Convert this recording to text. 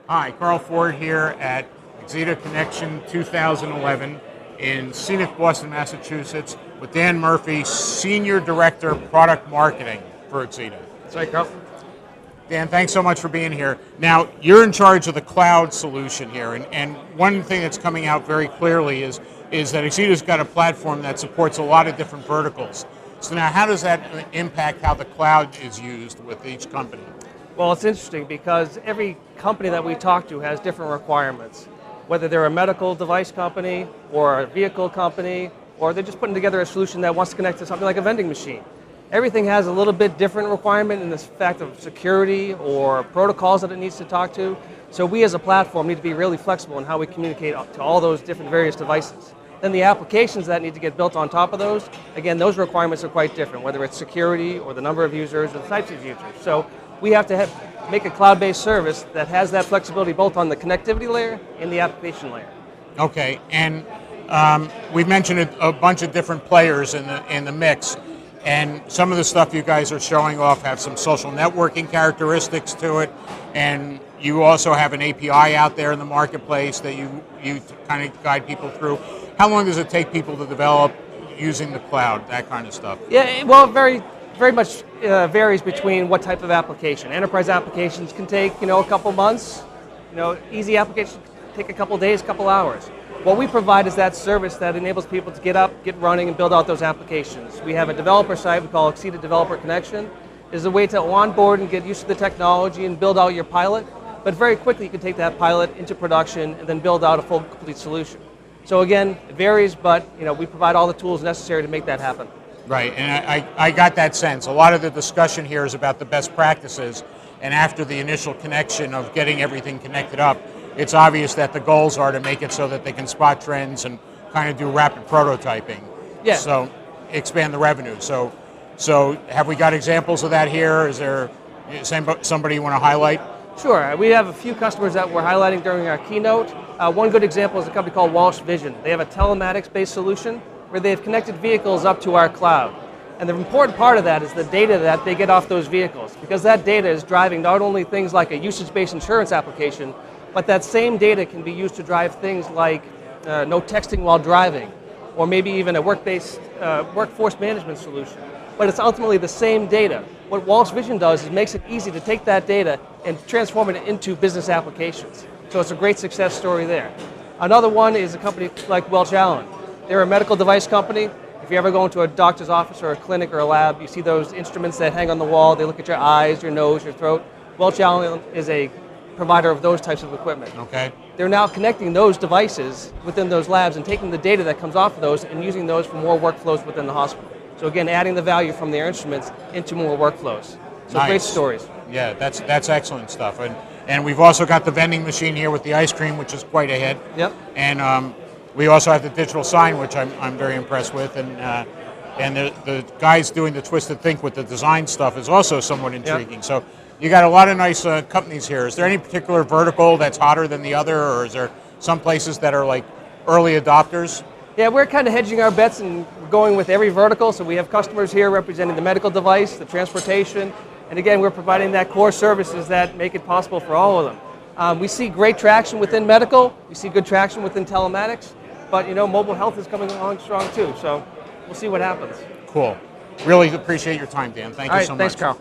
Hi, Carl Ford here at Axeda Connexion 2011 in scenic Boston, Massachusetts with Dan Murphy, Senior Director Product Marketing for Axeda. That's right, Carl. Dan, thanks so much for being here. Now, you're in charge of the cloud solution here, and one thing that's coming out very clearly is that Axeda's got a platform that supports a lot of different verticals. So now, how does that impact how the cloud is used with each company? Well, it's interesting because every company that we talk to has different requirements. Whether they're a medical device company or a vehicle company, or they're just putting together a solution that wants to connect to something like a vending machine. Everything has a little bit different requirement in the fact of security or protocols that it needs to talk to. So we as a platform need to be really flexible in how we communicate to all those different various devices. Then the applications that need to get built on top of those, again, those requirements are quite different, whether it's security or the number of users or the types of users. So we have to make a cloud-based service that has that flexibility both on the connectivity layer and the application layer. Okay, and we've mentioned a bunch of different players in the mix, and some of the stuff you guys are showing off have some social networking characteristics to it, and you also have an API out there in the marketplace that you kind of guide people through. How long does it take people to develop using the cloud, that kind of stuff? Yeah, well, very much varies between what type of application. Enterprise applications can take, a couple months. Easy applications can take a couple days, couple hours. What we provide is that service that enables people to get up, get running, and build out those applications. We have a developer site we call Axeda Developer Connection. It's a way to onboard and get used to the technology and build out your pilot. But very quickly you can take that pilot into production and then build out a full, complete solution. So again, it varies, but we provide all the tools necessary to make that happen. Right, and I got that sense. A lot of the discussion here is about the best practices, and after the initial connection of getting everything connected up, it's obvious that the goals are to make it so that they can spot trends and kind of do rapid prototyping. Yeah. So expand the revenue. So have we got examples of that here? Is there somebody you want to highlight? Sure. We have a few customers that we're highlighting during our keynote. One good example is a company called Walsh Vision. They have a telematics-based solution where they've connected vehicles up to our cloud. And the important part of that is the data that they get off those vehicles, because that data is driving not only things like a usage-based insurance application, but that same data can be used to drive things like no texting while driving, or maybe even a workforce management solution. But it's ultimately the same data. What Walsh Vision does is makes it easy to take that data and transform it into business applications. So it's a great success story there. Another one is a company like Welch Allyn. They're a medical device company. If you ever go into a doctor's office or a clinic or a lab, you see those instruments that hang on the wall. They look at your eyes, your nose, your throat. Welch Allyn is a provider of those types of equipment. Okay. They're now connecting those devices within those labs and taking the data that comes off of those and using those for more workflows within the hospital. So again, adding the value from their instruments into more workflows. So Nice. Great stories. Yeah, that's excellent stuff. And we've also got the vending machine here with the ice cream, which is quite a hit. Yep. And we also have the digital sign, which I'm very impressed with, and the guys doing the Twisted Think with the design stuff is also somewhat intriguing. Yep. So you got a lot of nice companies here. Is there any particular vertical that's hotter than the other, or is there some places that are like early adopters? Yeah, we're kind of hedging our bets and going with every vertical. So we have customers here representing the medical device, the transportation, and again, we're providing that core services that make it possible for all of them. We see great traction within medical. We see good traction within telematics. But mobile health is coming along strong too, so we'll see what happens. Cool. Really appreciate your time, Dan. Thank you so much. Thanks, Carl.